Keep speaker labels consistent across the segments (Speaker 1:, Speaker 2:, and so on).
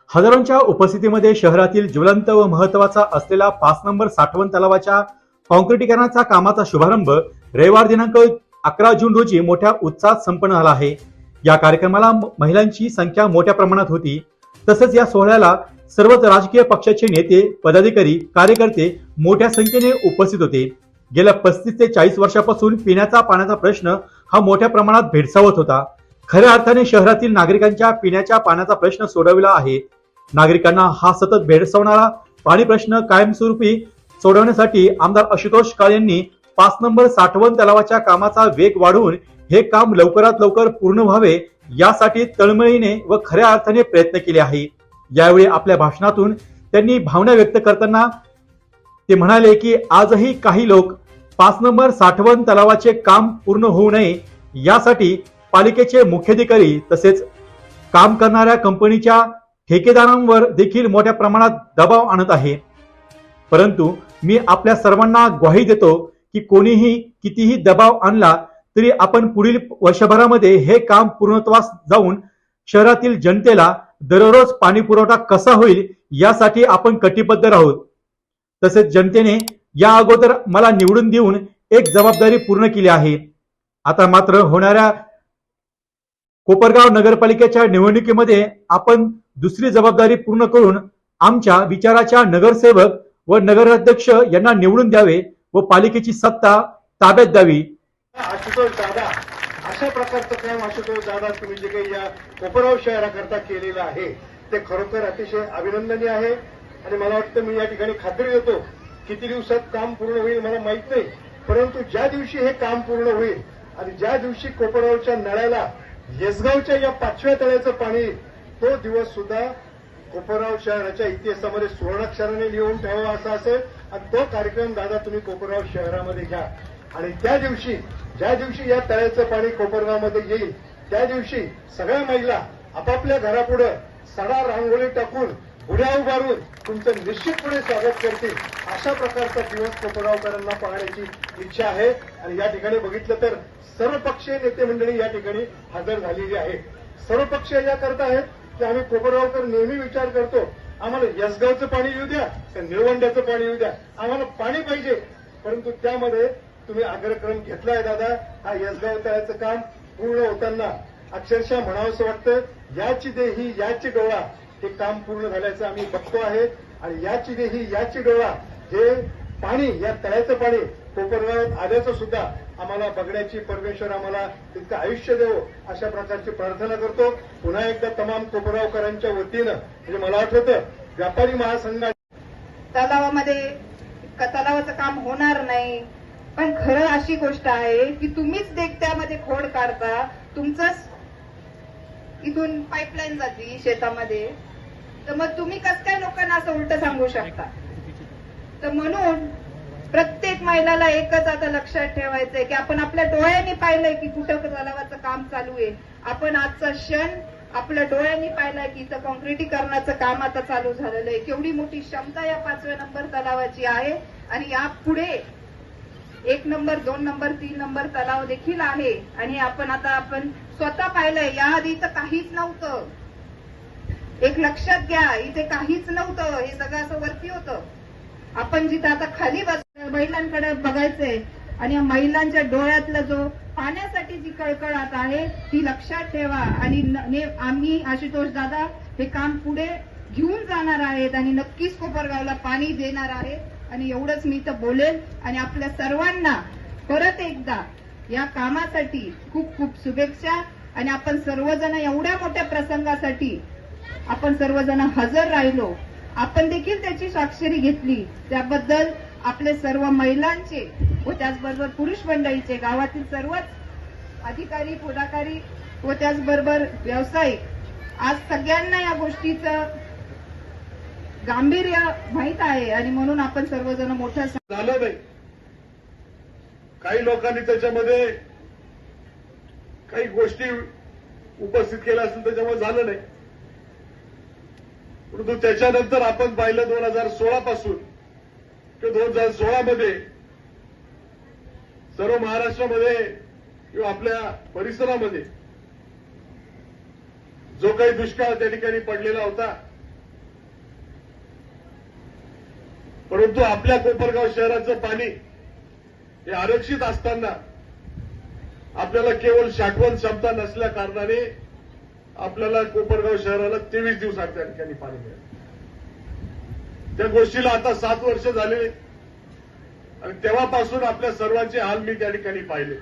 Speaker 1: हजारोंच्या उपस्थितीमध्ये शहरातील ज्वलंत व महत्वाचा असलेला 5 नंबर साठवण तलावाच्या कॉन्क्रिटीकरणाचा कामाचा शुभारंभ रविवार दिनांक 11 जून रोजी मोठ्या उत्साहात संपन्न झाला आहे। या कार्यक्रमाला महिलांची संख्या मोठ्या प्रमाणात होती। तसंच या सोहळ्याला सर्वच राजकीय पक्षाचे नेते, पदाधिकारी, कार्यकर्ते मोठ्या संख्येने उपस्थित होते। गेल्या 35 ते 40 वर्षापासून पिण्याचा पाण्याचा प्रश्न हा मोठ्या प्रमाणात भेडसावत होता। खऱ्या अर्थाने शहरातील नागरिकांच्या पिण्याच्या पाण्याचा प्रश्न सोडविला आहे। नागरिकांना हा सतत भेडसावणारा पाणी प्रश्न कायमस्वरूपी सोडवण्यासाठी आमदार आशुतोष काळे यांनी 5 नंबर साठवण तलावाच्या कामाचा वेग वाढवून हे काम लवकरात लवकर पूर्ण व्हावे यासाठी तळमळीने व खऱ्या अर्थाने प्रयत्न केले आहे। यावेळी आपल्या भाषणातून त्यांनी भावना व्यक्त करताना ते म्हणाले की आजही काही लोक 5 नंबर साठवण तलावाचे काम पूर्ण होऊ नये यासाठी पालिकेचे मुख्याधिकारी तसेच काम करणाऱ्या कंपनीच्या ठेकेदारांवर देखील मोठ्या प्रमाणात दबाव आणत आहे। परंतु मी आपल्या सर्वांना ग्वाही देतो की कोणीही कितीही दबाव आणला तरी आपण पुढील वर्षभरामध्ये हे काम पूर्णत्वास जाऊन शहरातील जनतेला दररोज पाणी पुरवठा कसा होईल यासाठी आपण कटिबद्ध आहोत। तसेच जनतेने या अगोदर मला निवडून देऊन एक जबाबदारी पूर्ण केली आहे। आता मात्र होणाऱ्या कोपरगाव नगरपालिकेच्या निवडणुकीमध्ये आपण दुसरी जबाबदारी पूर्ण करून आमच्या विचाराच्या नगरसेवक व नगराध्यक्ष यांना निवडून द्यावे व पालिकेची सत्ता ताब्यात द्यावी।
Speaker 2: आशुतोष दादा, अशा प्रकारचं काम आशुतोष दादा तुम्ही जे काही या कोपरगाव शहराकरता केलेलं आहे ते खरोखर अतिशय अभिनंदनीय आहे। आणि मला वाटतं मी या ठिकाणी खात्री देतो किती दिवसात काम पूर्ण होईल मला माहित नाही, परंतु ज्या दिवशी हे काम पूर्ण होईल आणि ज्या दिवशी कोपरगावच्या नळ्याला येसगावच्या या 5व्या तळ्याचं पाणी तो दिवस सुद्धा कोपरगाव शहराच्या इतिहासामध्ये सुवर्णाक्षराने लिहून ठेवावा असा असेल आणि तो कार्यक्रम दादा तुम्ही कोपरगाव शहरामध्ये घ्या। आणि त्या दिवशी ज्या दिवशी या तळ्याचं पाणी कोपरगावमध्ये येईल त्या दिवशी सगळ्या महिला आपापल्या घरापुढे सडा रांगोळी टाकून उड्या उभारून तुमचं निश्चितपणे स्वागत करतील अशा प्रकारचा दिवस कोपरगावकरांना पाहण्याची इच्छा आहे। आणि या ठिकाणी बघितलं तर सर्वपक्षीय नेते मंडळी या ठिकाणी हजर झालेली आहे। सर्वपक्षीय या करता आहेत की आम्ही कोपरगावकर नेहमी विचार करतो आम्हाला यसगावचं पाणी येऊ द्या तर निळवंड्याचं पाणी येऊ द्या, आम्हाला पाणी पाहिजे। परंतु त्यामध्ये तुम्ही अग्रक्रम घेतलाय दादा। हा यसगाव तळ्याचं काम पूर्ण होताना अक्षरशः म्हणावंसं वाटतं याची देही याची डोळा हे काम पूर्ण झाल्याचं आम्ही बघतो आहे। आणि याची देही याची डोळा हे पाणी या तळ्याचं पाणी कोपरगावात आल्याचं सुद्धा आम्हाला बघण्याची परमेश्वर आम्हाला तितकं आयुष्य देवो अशा प्रकारची प्रार्थना करतो। पुन्हा एकदा तमाम कोपरगावकरांच्या वतीनं म्हणजे मला आठवतं व्यापारी महासंघ
Speaker 3: तलावामध्ये तलावाचं काम होणार नाही, पण खरं अशी गोष्ट आहे की तुम्हीच देखत्यामध्ये खोड काढता, तुमचंच इथून पाईपलाईन जाती शेतामध्ये, तर मग तुम्ही कसं काय लोकांना असं उलट सांगू शकता। तर म्हणून प्रत्येक महिलाला एकच आता लक्षात ठेवायचंय की आपण आपल्या डोळ्यांनी पाहिलंय की कुठं तलावाचं काम चालू आहे। आपण आजचा क्षण आपल्या डोळ्यांनी पाहिलाय की इथं कॉन्क्रिटीकरणाचं काम आता चालू झालेलं आहे। केवढी मोठी क्षमता या 5व्या नंबर तलावाची आहे आणि यापुढे 1 नंबर 2 नंबर 3 नंबर तलाव देखील आहे। आणि आपण स्वतः पाहिलंय याआधी इथं काहीच नव्हतं। एक लक्षात घ्या इथे काहीच नव्हतं, हे सगळं असं वरती होतं। आपण जिथं आता खाली महिलांकडे बघायचंय आणि या महिलांच्या डोळ्यातला जो पाण्यासाठी जी कळकळाट आहे ती लक्षात ठेवा। आणि आम्ही आशुतोष दादा हे काम पुढे घेऊन जाणार आहेत आणि नक्कीच कोपरगावला पाणी देणार आहेत। आणि एवढंच मी इथं बोलेन आणि आपल्या सर्वांना परत एकदा या कामासाठी खूप खूप शुभेच्छा। आणि आपण सर्वजण एवढ्या मोठ्या प्रसंगासाठी आपण सर्वजण हजर राहिलो, आपण देखील त्याची स्वाक्षरी घेतली, त्याबद्दल आपले सर्व महिलांचे व त्याचबरोबर पुरुष मंडळीचे, गावातील सर्वच अधिकारी पुढाकारी व त्याचबरोबर व्यावसायिक आज सगळ्यांना या गोष्टीचं गांभीर्य माहीत आहे आणि म्हणून आपण सर्वजण मोठं
Speaker 2: झालं नाही। काही लोकांनी त्याच्यामध्ये काही गोष्टी उपस्थित केल्या असेल त्याच्यामुळे झालं नाही, परंतु त्याच्यानंतर आपण पाहिलं 2016 पासून किंवा 2016 मध्ये सर्व महाराष्ट्रामध्ये किंवा आपल्या परिसरामध्ये जो काही दुष्काळ त्या ठिकाणी पडलेला होता, परंतु आपल्या कोपरगाव शहराचं पाणी हे आरक्षित असताना आपल्याला केवळ साठवण क्षमता नसल्या कारणाने आपल्याला कोपरगाव शहराला 23 दिवसात त्या ठिकाणी पाणी मिळालं. त्या गोष्टीला आता 7 वर्ष झाले आणि तेव्हापासून आपल्या सर्वांचे हाल मी त्या ठिकाणी पाहिले.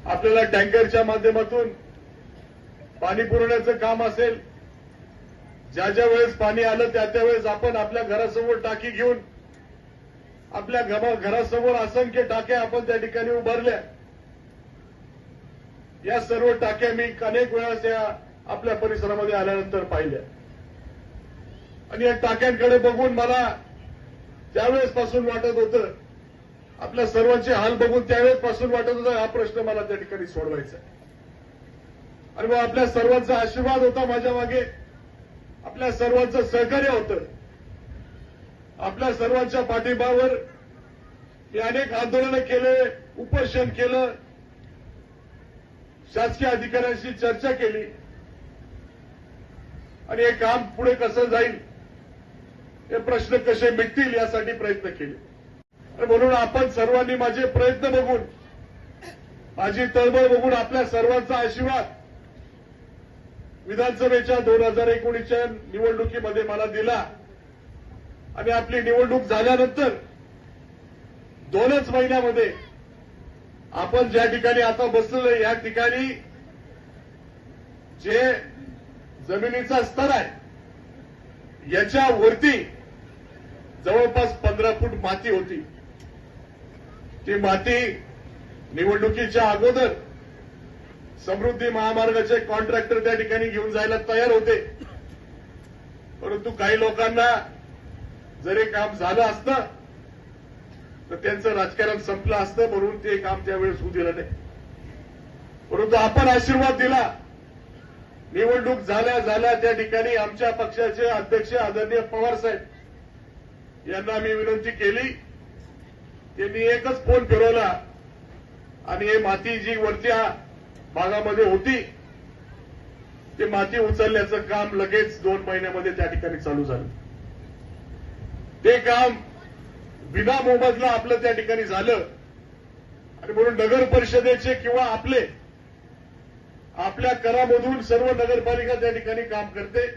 Speaker 2: आपल्याला टँकरच्या माध्यमातून पाणी पुरवण्याचं काम असेल, ज्या ज्या वेळेस पाणी आलं त्या त्यावेळेस आपण आपल्या घरासमोर टाकी घेऊन आपल्या घरासमोर असंख्य टाक्या आपण त्या ठिकाणी उभारल्या. या सर्व टाक्या मी अनेक वेळा या आपल्या परिसरामध्ये आल्यानंतर पाहिल्या आणि या टाक्यांकडे बघून मला त्यावेळेसपासून वाटत होतं, आपल्या सर्वांचे हाल बघून त्यावेळेसपासून वाटत होतं हा प्रश्न मला त्या ठिकाणी सोडवायचा आहे. आणि मग आपल्या सर्वांचा आशीर्वाद होता माझ्या मागे, आपल्या सर्वांचं सहकार्य होतं, आपल्या सर्वांच्या पाठिंब्यावर मी अनेक आंदोलनं केले, उपोषण केलं, शासकीय अधिकाऱ्यांशी चर्चा केली आणि हे काम पुढे कसं जाईल, हे प्रश्न कसे मिटतील यासाठी प्रयत्न केले. आणि म्हणून आपण सर्वांनी माझे प्रयत्न बघून, माझी तळमळ बघून आपल्या सर्वांचा आशीर्वाद विधानसभेच्या 2019च्या निवडणुकीमध्ये मला दिला आणि आपली निवडणूक झाल्यानंतर 2च महिन्यामध्ये आपण ज्या ठिकाणी आता बसलेलो या ठिकाणी जे जमिनीचा स्तर आहे याच्यावरती जवळपास 15 फूट माती होती. ती माती निवडणुकीच्या अगोदर समृद्धी महामार्गाचे कॉन्ट्रॅक्टर त्या ठिकाणी घेऊन जायला तयार होते, परंतु काही लोकांना जरी काम झालं असतं तर त्यांचं राजकारण संपलं असतं, म्हणून ते काम त्यावेळेस होऊ दिलं नाही. परंतु आपण आशीर्वाद दिला. निवडणूक झाल्या त्या ठिकाणी आमच्या पक्षाचे अध्यक्ष आदरणीय पवार साहेब यांना मी विनंती केली. त्यांनी एकच फोन फिरवला आणि हे माती जी वरच्या भागामध्ये होती ते माती उचलण्याचं काम लगेच 2 महिन्यामध्ये त्या ठिकाणी चालू झालं. ते काम विना मोबदला आपलं त्या ठिकाणी झालं आणि म्हणून नगर परिषदेचे किंवा आपल्या करामधून सर्व नगरपालिका त्या ठिकाणी काम करते.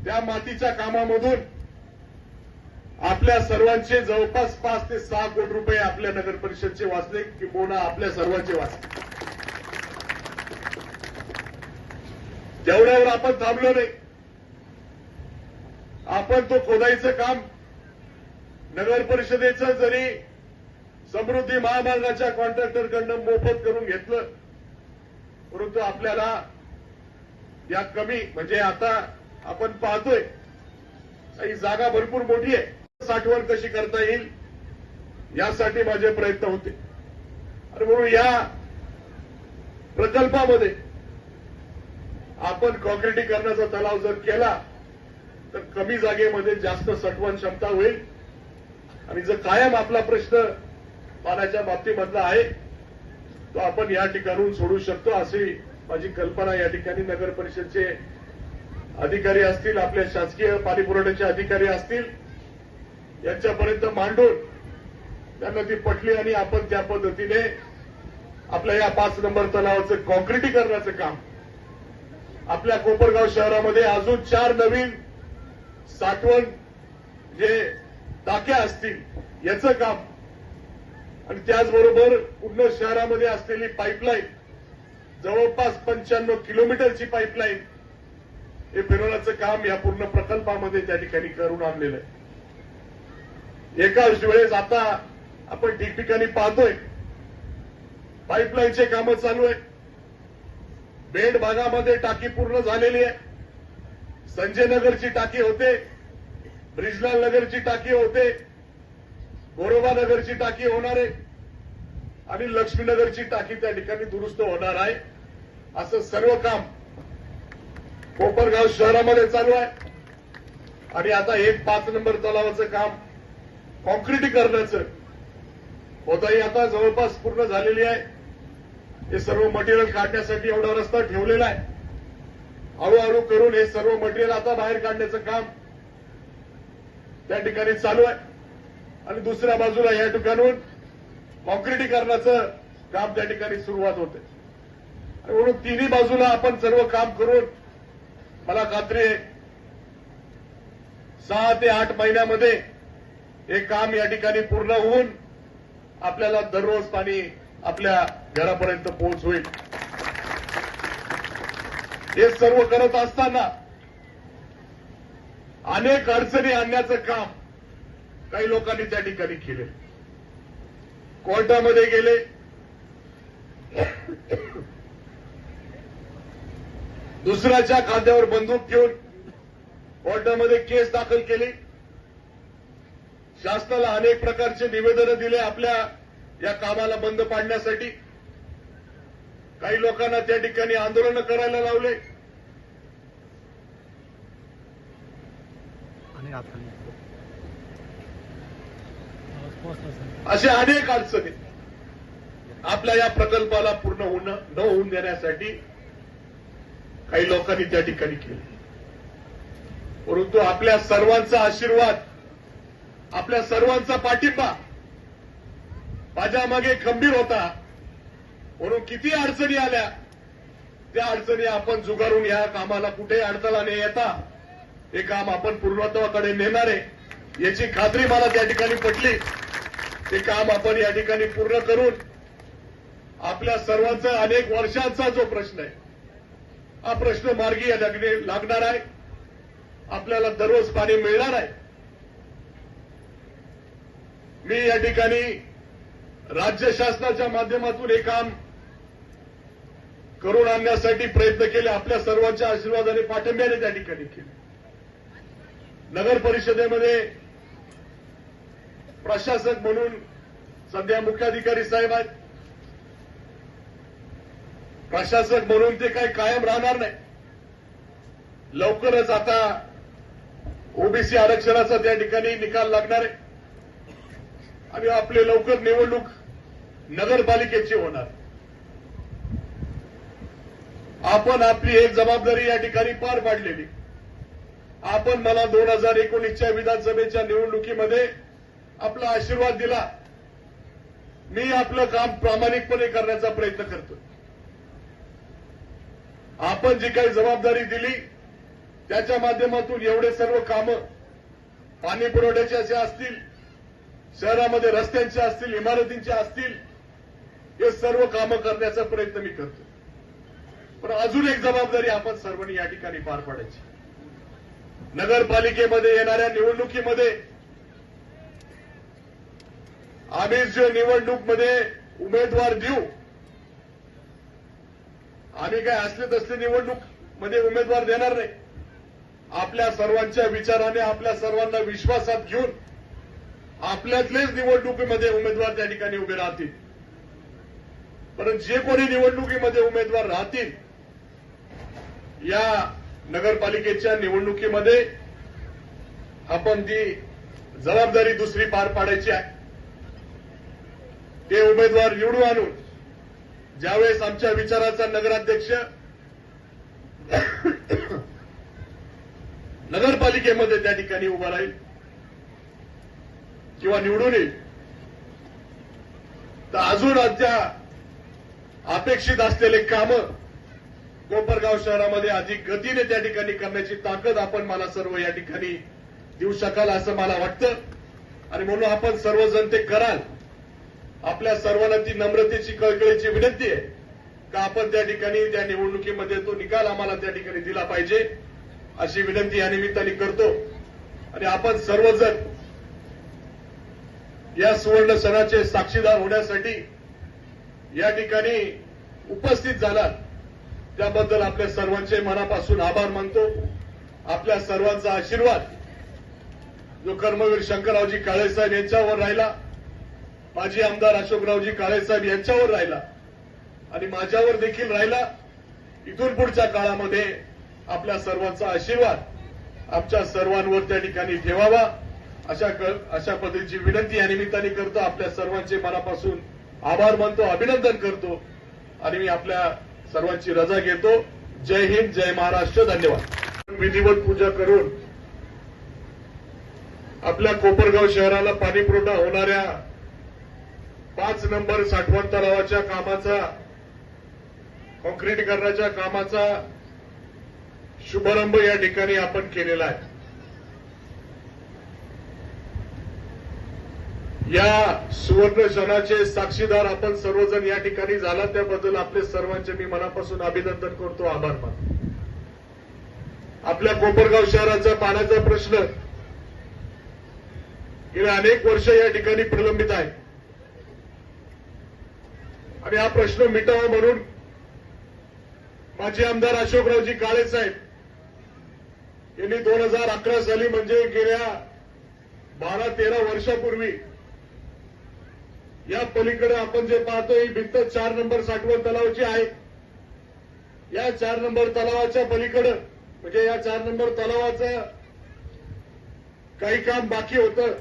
Speaker 2: त्या मातीच्या कामामधून आपल्या सर्वांचे जवळपास 5 ते 6 कोटी रुपये आपल्या नगर परिषदचे वाचले, किंबहुना आपल्या सर्वांचे वाचले. तेवढ्यावर आपण थांबलो नाही. आपण तो खोदाईचं काम नगर परिषदेचं जरी समृद्धी महामार्गाच्या कॉन्ट्रॅक्टरकडनं मोफत करून घेतलं, परंतु आपल्याला या कमी म्हणजे आता आपण पाहतोय ही जागा भरपूर मोठी आहे, साठवण कशी करता येईल यासाठी माझे प्रयत्न होते. आणि म्हणून या प्रकल्पामध्ये आपण कॉन्क्रिटीकरणाचा तलाव जर केला तर कमी जागेमध्ये जास्त साठवण क्षमता होईल आणि जर कायम आपला प्रश्न पाण्याच्या बाबतीमधला आहे तो आपण या ठिकाणून सोडू शकतो, अशी माझी कल्पना या ठिकाणी नगर परिषदचे अधिकारी असतील, आपल्या शासकीय पाणी पुरवठ्याचे अधिकारी असतील यांच्यापर्यंत मांडून त्यांना ती पटली आणि आपण त्या पद्धतीने आपल्या या 5 नंबर तलावाचं कॉन्क्रिटीकरणाचं काम आपल्या कोपरगाव शहरामध्ये अजून 4 नवीन साठवण जे टाक्या असतील याचं काम आणि त्याचबरोबर पूर्ण शहरामध्ये असलेली पाईपलाईन जवळपास 95 किलोमीटरची पाईपलाईन हे फिरवण्याचं काम या पूर्ण प्रकल्पामध्ये त्या ठिकाणी करून आणलेलं आहे. एकाच वेळेस आता आपण ठिकठिकाणी पाहतोय पाईपलाईनचे कामं चालू आहे. बेड भागामध्ये टाकी पूर्ण झालेली आहे. संजय नगरची टाकी होते, ब्रिजलाल नगरची टाकी होते, गोरोबा नगरची टाकी होणार आहे आणि लक्ष्मीनगरची टाकी त्या ठिकाणी दुरुस्त होणार आहे. असं सर्व काम कोपरगाव शहरामध्ये चालू आहे आणि आता एक 5 नंबर तलावाचं काम कॉन्क्रिटीकरणाचं होताही आता जवळपास पूर्ण झालेली आहे. हे सर्व मटेरियल काढण्यासाठी एवढा रस्ता ठेवलेला आहे. हळूहळू करून हे सर्व मटेरियल आता बाहेर काढण्याचं काम त्या ठिकाणी चालू आहे आणि दुसऱ्या बाजूला या ठिकाणून कॉन्क्रिटीकरणाचं काम त्या ठिकाणी सुरुवात होते. आणि म्हणून तिन्ही बाजूला आपण सर्व काम करून मला खात्री आहे 6 ते 8 महिन्यामध्ये हे काम या ठिकाणी पूर्ण होऊन आपल्याला दररोज पाणी आपल्या घरापर्यंत पोहोच होईल. हे सर्व करत असताना अनेक अडचणी आणण्याचं काम काही लोकांनी त्या ठिकाणी केले. कोर्टामध्ये गेले, दुसऱ्याच्या खांद्यावर बंदूक घेऊन कोर्टामध्ये केस दाखल केली. शासनाला अनेक प्रकारचे निवेदनं दिले आपल्या या कामाला बंद पाडण्यासाठी. काही लोकांना त्या ठिकाणी आंदोलनं करायला लावले. अशा अनेक अडचणी आपल्या या प्रकल्पाला पूर्ण न होऊन देण्यासाठी काही लोकांनी त्या ठिकाणी केले. परंतु आपल्या सर्वांचा आशीर्वाद, आपल्या सर्वांचा पाठिंबा माझ्या मागे खंबीर होता. म्हणून किती अडचणी आल्या त्या अडचणी आपण जुगारून या कामाला कुठेही अडथळा न येता हे काम आपण पूर्णत्वाकडे नेणार आहे याची खात्री मला त्या ठिकाणी पटली. हे काम आपण या ठिकाणी पूर्ण करून आपल्या सर्वांचा अनेक वर्षांचा जो प्रश्न आहे हा प्रश्न मार्गी लागणार आहे. आपल्याला दररोज पाणी मिळणार आहे. मी या ठिकाणी राज्य शासनाच्या माध्यमातून हे काम करून आणण्यासाठी प्रयत्न केले. आपल्या सर्वांच्या आशीर्वादाने पाठिंब्याने त्या ठिकाणी केले. नगर परिषदेमध्ये प्रशासक म्हणून सध्या मुख्याधिकारी साहेब आहेत. प्रशासक म्हणून ते काही कायम राहणार नाही. लवकरच आता ओबीसी आरक्षणाचा त्या ठिकाणी निकाल लागणार आहे आणि आपले लवकर निवडणूक नगरपालिकेची होणार. आपण आपली एक जबाबदारी या ठिकाणी पार पाडलेली. आपण मला 2019च्या विधानसभेच्या निवडणुकीमध्ये आपला आशीर्वाद दिला. मी आपलं काम प्रामाणिकपणे करण्याचा प्रयत्न करतो. आपण जी काही जबाबदारी दिली त्याच्या माध्यमातून एवढे सर्व कामं पाणी पुरवठ्याचे असे असतील, शहरामध्ये रस्त्यांचे असतील, इमारतींचे असतील, हे सर्व कामं करण्याचा प्रयत्न मी करतो. पण अजून एक जबाबदारी आपण सर्वांनी या ठिकाणी पार पाडायची. नगरपालिकेमध्ये येणाऱ्या निवडणुकीमध्ये आम्ही जो निवडणूकमध्ये उमेदवार देऊ, आम्ही काय असले तसले निवडणूक मध्ये उमेदवार देणार नाही. आपल्या सर्वांच्या विचाराने, आपल्या सर्वांना विश्वासात घेऊन आपल्यातलेच निवडणुकीमध्ये उमेदवार त्या ठिकाणी उभे राहतील. परंतु जे कोणी निवडणुकीमध्ये उमेदवार राहतील या नगरपालिकेच्या निवडणुकीमध्ये आपण ती जबाबदारी दुसरी पार पाडायची आहे. ते उमेदवार निवडून आणून ज्यावेळेस आमच्या विचाराचा नगराध्यक्ष नगरपालिकेमध्ये त्या ठिकाणी उभा राहील किंवा निवडून येईल तर अजून त्या अपेक्षित असलेले कामं कोपरगाव शहरामध्ये अधिक गतीने त्या ठिकाणी करण्याची ताकद आपण मला सर्व या ठिकाणी देऊ शकाल असं मला वाटतं. आणि म्हणून आपण सर्वजण ते कराल. आपल्या सर्वांना ती नम्रतेची कळकळीची विनंती आहे का आपण त्या ठिकाणी त्या निवडणुकीमध्ये तो निकाल आम्हाला त्या ठिकाणी दिला पाहिजे अशी विनंती या निमित्ताने करतो. आणि आपण सर्वजण या सुवर्ण सणाचे साक्षीदार होण्यासाठी या ठिकाणी उपस्थित झालात त्याबद्दल आपल्या सर्वांचे मनापासून आभार मानतो. आपल्या सर्वांचा आशीर्वाद जो कर्मवीर शंकररावजी काळेसाहेब यांच्यावर राहिला, माजी आमदार अशोकरावजी काळेसाहेब यांच्यावर राहिला आणि माझ्यावर देखील राहिला. इथून पुढच्या काळामध्ये आपल्या सर्वांचा आशीर्वाद आमच्या सर्वांवर त्या ठिकाणी ठेवावा अशा पद्धतीची विनंती या निमित्ताने करतो. आपल्या सर्वांचे मनापासून आभार मानतो, अभिनंदन करतो.
Speaker 4: आणि मी आपल्या सर्वांची रजा घेतो. जय हिंद, जय महाराष्ट्र, धन्यवाद. विधिवत पूजा करून आपल्या कोपरगाव शहराला पाणी पुरवठा होणाऱ्या 5 नंबर साठवण तलावाच्या कामाचा, काँक्रिटीकरणाच्या कामाचा शुभारंभ या ठिकाणी आपण केलेला आहे. या सुवर्ण क्षणाचे साक्षीदार आपण सर्वजण या ठिकाणी झाला, त्याबद्दल आपले सर्वांचे मी मनापासून अभिनंदन करतो, आभार मानतो. आपल्या कोपरगाव शहराचा पाण्याचा प्रश्न गेल्या अनेक वर्ष या ठिकाणी प्रलंबित आहे आणि हा प्रश्न मिटावा म्हणून माजी आमदार अशोकरावजी काळे साहेब यांनी 2011 साली म्हणजे गेल्या 12-13 वर्षापूर्वी या पलीकडे आपण जे पाहतो ही भिंत 4 नंबर साठवण तलावाची आहे. या 4 नंबर तलावाच्या पलीकडे म्हणजे या 4 नंबर तलावाचं काही काम बाकी होतं.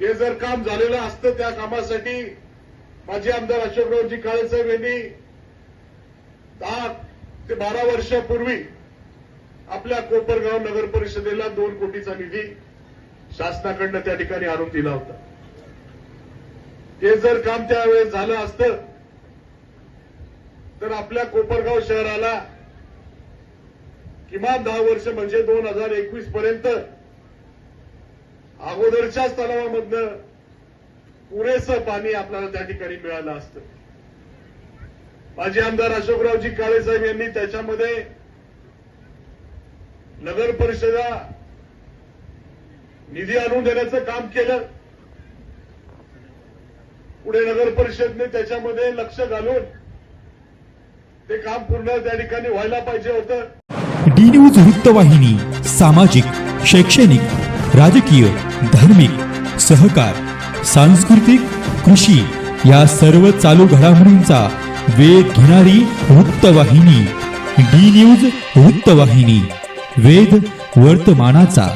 Speaker 4: ते जर काम झालेलं असतं त्या कामासाठी माजी आमदार अशोकरावजी काळे साहेब यांनी 10 ते 12 वर्षापूर्वी आपल्या कोपरगाव नगर परिषदेला 2 कोटीचा निधी शासनाकडनं त्या ठिकाणी आणून दिला होता. ते जर काम त्यावेळेस झालं असतं तर आपल्या कोपरगाव शहराला किमान 10 वर्ष म्हणजे 2021 पर्यंत अगोदरच्याच तलावामधनं पुरेसं पाणी आपल्याला त्या ठिकाणी मिळालं असतं. माजी आमदार अशोकरावजी काळे साहेब यांनी त्याच्यामध्ये नगर परिषदेला निधी आणून देण्याचं काम केलं. पुढे नगर परिषदने त्याच्यामध्ये लक्ष घालून ते काम पूर्ण त्या ठिकाणी व्हायला पाहिजे होतं.
Speaker 5: डी न्यूज वृत्तवाहिनी सामाजिक, शैक्षणिक, राजकीय, धार्मिक, सहकार, सांस्कृतिक, कृषी या सर्व चालू घडामोडींचा वेध घेणारी वृत्तवाहिनी. डी न्यूज वृत्तवाहिनी, वेध वर्तमानाचा.